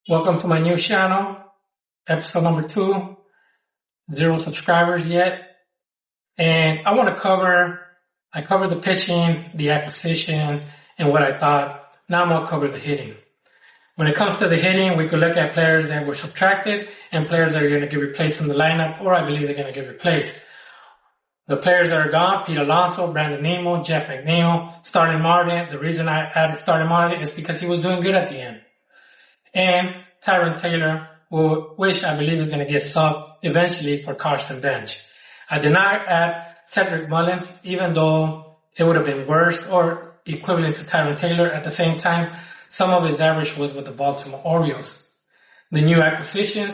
Welcome to my new channel, episode number 2, 0 subscribers yet. And I want to cover the pitching, the acquisition, and what I thought. Now I'm going to cover the hitting. When it comes to the hitting, we could look at players that were subtracted and players that are going to get replaced in the lineup, or I believe they're going to get replaced. The players that are gone: Pete Alonso, Brandon Nimmo, Jeff McNeil, Starling Marte. The reason I added Starling Marte is because he was doing good at the end. And Tyrone Taylor, which I believe is going to get subbed eventually for Carson Bench. I did not add Cedric Mullins, even though it would have been worse or equivalent to Tyrone Taylor. At the same time, some of his average was with the Baltimore Orioles. The new acquisitions: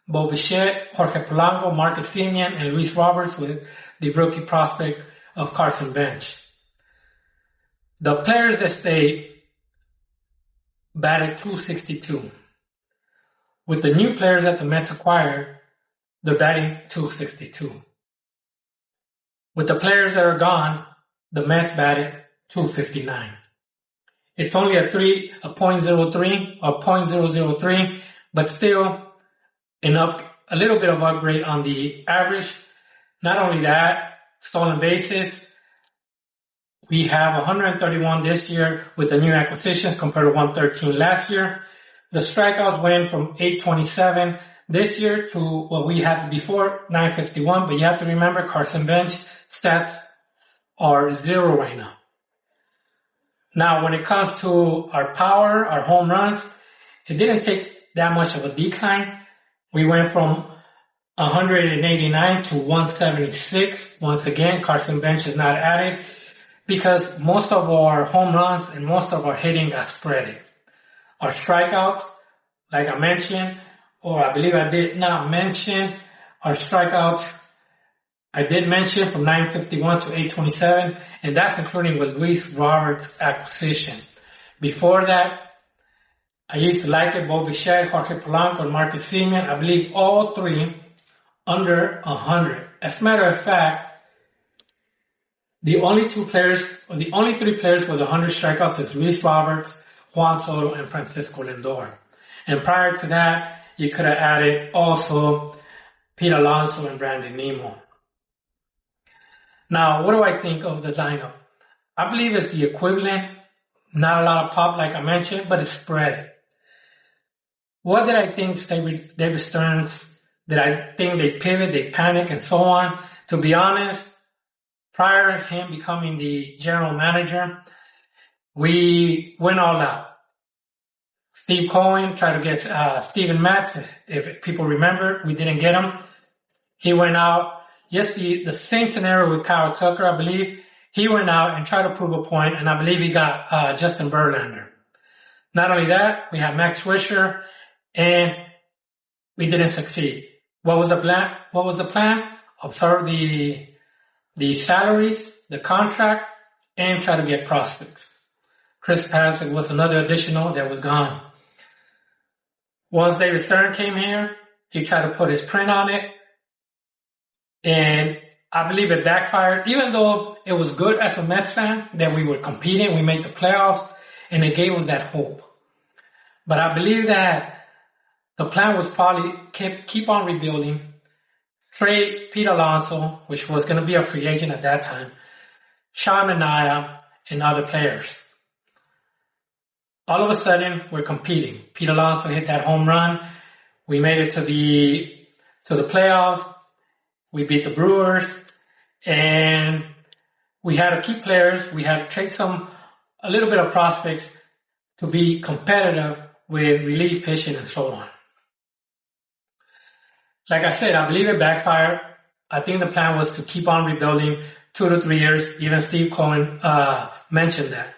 Bo Bichette, Jorge Polanco, Marcus Semien, and Luis Roberts, with the rookie prospect of Carson Bench. The players that stayed batted .262. With the new players that the Mets acquired, they're batting .262. With the players that are gone, the Mets batted .259. It's only a .003, or .003, but still a little bit of upgrade on the average. Not only that, stolen bases, we have 131 this year with the new acquisitions compared to 113 last year. The strikeouts went from 827 this year to what we had before, 951. But you have to remember, Carson Bench stats are 0 right now. Now, when it comes to our power, our home runs, it didn't take that much of a decline. We went from 189 to 176. Once again, Carson Bench is not added, because most of our home runs and most of our hitting got spread. Our strikeouts, like I mentioned, or I believe I did not mention, our strikeouts, I did mention from 951 to 827, and that's including with Luis Roberts' acquisition. Before that, I used to like it: Bo Bichette, Jorge Polanco, and Marcus Semien. I believe all three under 100. As a matter of fact, the only three players with 100 strikeouts is Luis Roberts, Juan Soto, and Francisco Lindor. And prior to that, you could have added also Pete Alonso and Brandon Nimmo. Now, what do I think of the lineup? I believe it's the equivalent. Not a lot of pop, like I mentioned, but it's spread. What did I think David Stearns? Did I think they pivot, they panic, and so on? To be honest, prior to him becoming the general manager, we went all out. Steve Cohen tried to get Steven Matz. If people remember, we didn't get him. He went out. Yes, the same scenario with Kyle Tucker, I believe. He went out and tried to prove a point, and I believe he got Justin Verlander. Not only that, we had Max Swisher, and we didn't succeed. What was the plan? Observe the salaries, the contract, and try to get prospects. Chris Pasek was another additional that was gone. Once David Stern came here, he tried to put his print on it, and I believe it backfired. Even though it was good as a Mets fan that we were competing, we made the playoffs, and it gave us that hope. But I believe that the plan was probably keep on rebuilding, trade Pete Alonso, which was going to be a free agent at that time, Sean Manaea, and other players. All of a sudden, we're competing. Pete Alonso hit that home run. We made it to the playoffs. We beat the Brewers, and we had to keep players. We had to trade a little bit of prospects to be competitive with relief pitching and so on. Like I said, I believe it backfired. I think the plan was to keep on rebuilding 2 to 3 years. Even Steve Cohen mentioned that.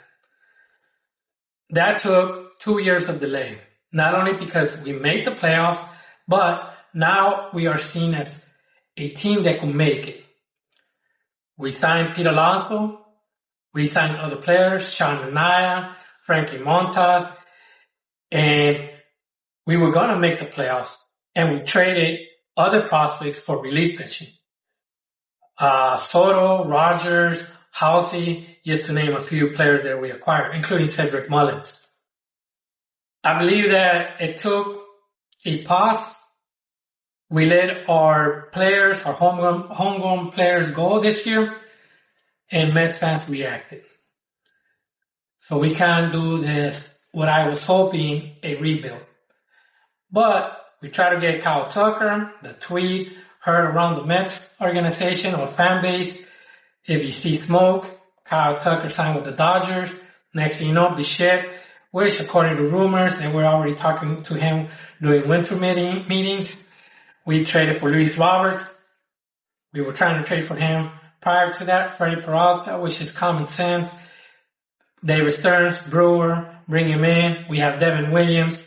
That took 2 years of delay. Not only because we made the playoffs, but now we are seen as a team that could make it. We signed Pete Alonso. We signed other players: Sean Manaea, Frankie Montas, and we were going to make the playoffs. And we traded other prospects for relief pitching. Soto, Rogers, Halsey, just to name a few players that we acquired, including Cedric Mullins. I believe that it took a pause. We let our players, our homegrown players go this year, and Mets fans reacted. So we can't do this, what I was hoping, a rebuild. But we try to get Kyle Tucker, the tweet heard around the Mets organization or fan base. If you see smoke, Kyle Tucker signed with the Dodgers. Next thing you know, Bichette, which according to rumors, they were already talking to him during winter meetings. We traded for Luis Roberts. We were trying to trade for him prior to that. Freddie Peralta, which is common sense. David Stearns, Brewer, bring him in. We have Devin Williams.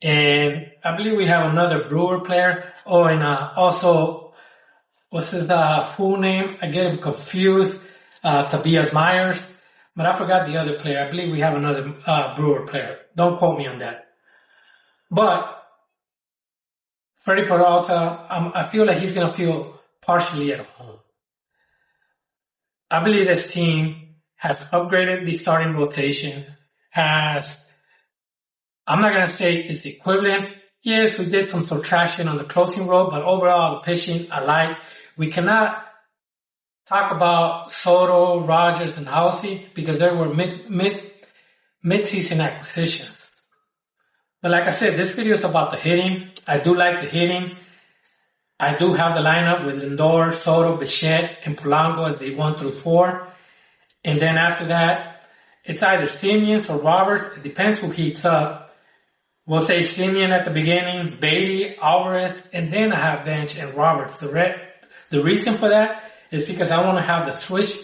And I believe we have another Brewer player. Oh, and also, what's his full name? I get him confused. Tobias Myers. But I forgot the other player. I believe we have another Brewer player. Don't quote me on that. But Freddie Peralta, I feel like he's going to feel partially at home. I believe this team has upgraded the starting rotation, I'm not going to say it's equivalent. Yes, we did some subtraction on the closing role, but overall the pitching I like. We cannot talk about Soto, Rogers, and Housey because there were mid-season acquisitions. But like I said, this video is about the hitting. I do like the hitting. I do have the lineup with Lindor, Soto, Bichette, and Polanco as the 1 through 4. And then after that, it's either Simeon or Roberts. It depends who heats up. We'll say Simeon at the beginning, Beatty, Alvarez, and then I have bench and Roberts. The reason for that is because I want to have the switch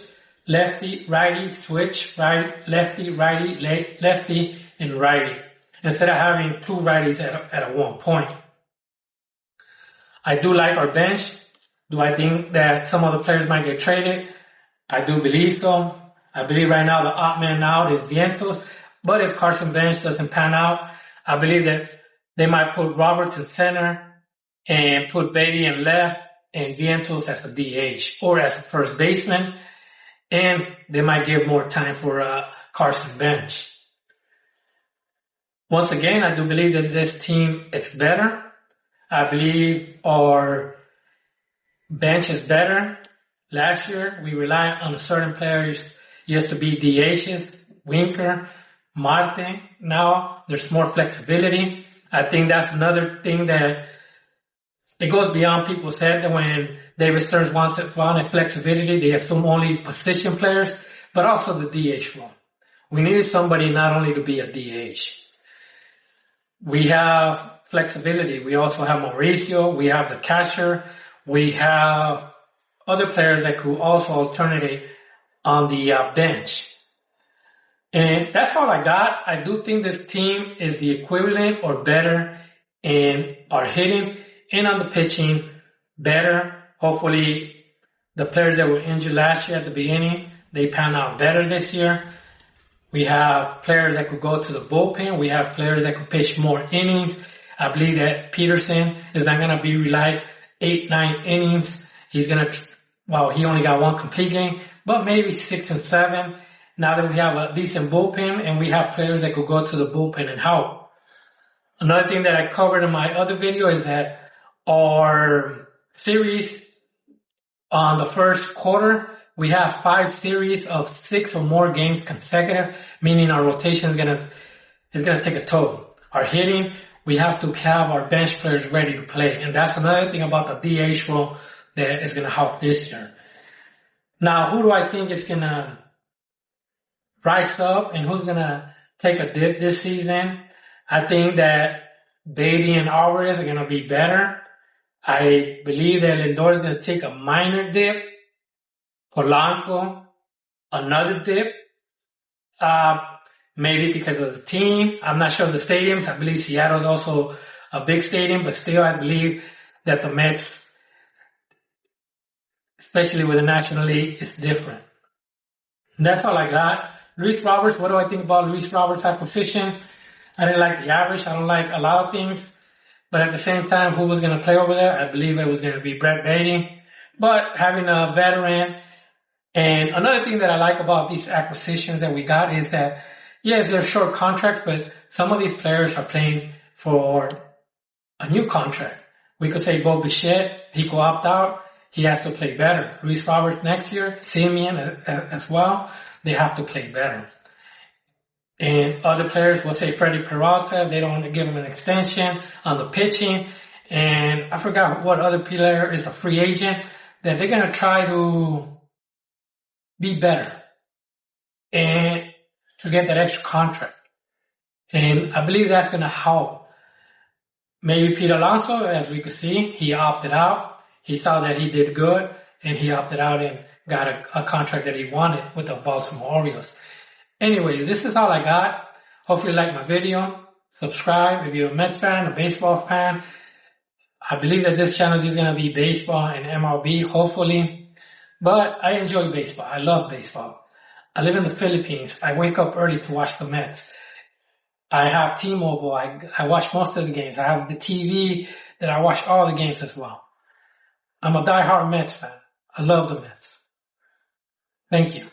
lefty, righty, switch, right, lefty, righty, lefty, and righty, instead of having two righties at one point. I do like our bench. Do I think that some of the players might get traded? I do believe so. I believe right now the odd man out is Vientos. But if Carson Bench doesn't pan out, I believe that they might put Roberts in center and put Beatty in left and Vientos as a DH or as a first baseman. And they might give more time for Carson Bench. Once again, I do believe that this team is better. I believe our bench is better. Last year, we relied on certain players used to be DHs, Winker, Marte. Now, there's more flexibility. I think that's another thing that it goes beyond people's head that when David Stearns wanted flexibility, they assume only position players, but also the DH role. We needed somebody not only to be a DH. We have flexibility. We also have Mauricio. We have the catcher. We have other players that could also alternate on the bench. And that's all I got. I do think this team is the equivalent or better in our hitting and on the pitching better. Hopefully the players that were injured last year at the beginning, they pan out better this year. We have players that could go to the bullpen. We have players that could pitch more innings. I believe that Peterson is not going to be relied 8-9 innings. He's going to, he only got one complete game, but maybe 6 and 7. Now that we have a decent bullpen and we have players that could go to the bullpen and help. Another thing that I covered in my other video is that our series on the first quarter, we have 5 series of 6 or more games consecutive, meaning our rotation is gonna take a toll. Our hitting, we have to have our bench players ready to play. And that's another thing about the DH role that is gonna help this year. Now, who do I think is gonna rise up and who's gonna take a dip this season? I think that Beatty and Alvarez are gonna be better. I believe that Lindor is gonna take a minor dip. Polanco, another dip. Maybe because of the team. I'm not sure of the stadiums. I believe Seattle's also a big stadium, but still I believe that the Mets, especially with the National League, is different. And that's all I got. Luis Roberts, what do I think about Luis Roberts' acquisition? I didn't like the average. I don't like a lot of things. But at the same time, who was going to play over there? I believe it was going to be Brett Beatty. But having a veteran. And another thing that I like about these acquisitions that we got is that, yes, they're short contracts, but some of these players are playing for a new contract. We could say Bo Bichette, he could opt out. He has to play better. Reese Roberts next year, Simeon as well, they have to play better. And other players will say Freddie Peralta, they don't want to give him an extension on the pitching. And I forgot what other player is a free agent that they're going to try to be better and to get that extra contract. And I believe that's going to help. Maybe Pete Alonso, as we could see, he opted out. He saw that he did good, and he opted out and got a contract that he wanted with the Baltimore Orioles. Anyways, this is all I got. Hopefully you like my video. Subscribe if you're a Mets fan, a baseball fan. I believe that this channel is going to be baseball and MLB, hopefully. But I enjoy baseball. I love baseball. I live in the Philippines. I wake up early to watch the Mets. I have T-Mobile. I watch most of the games. I have the TV that I watch all the games as well. I'm a diehard Mets fan. I love the Mets. Thank you.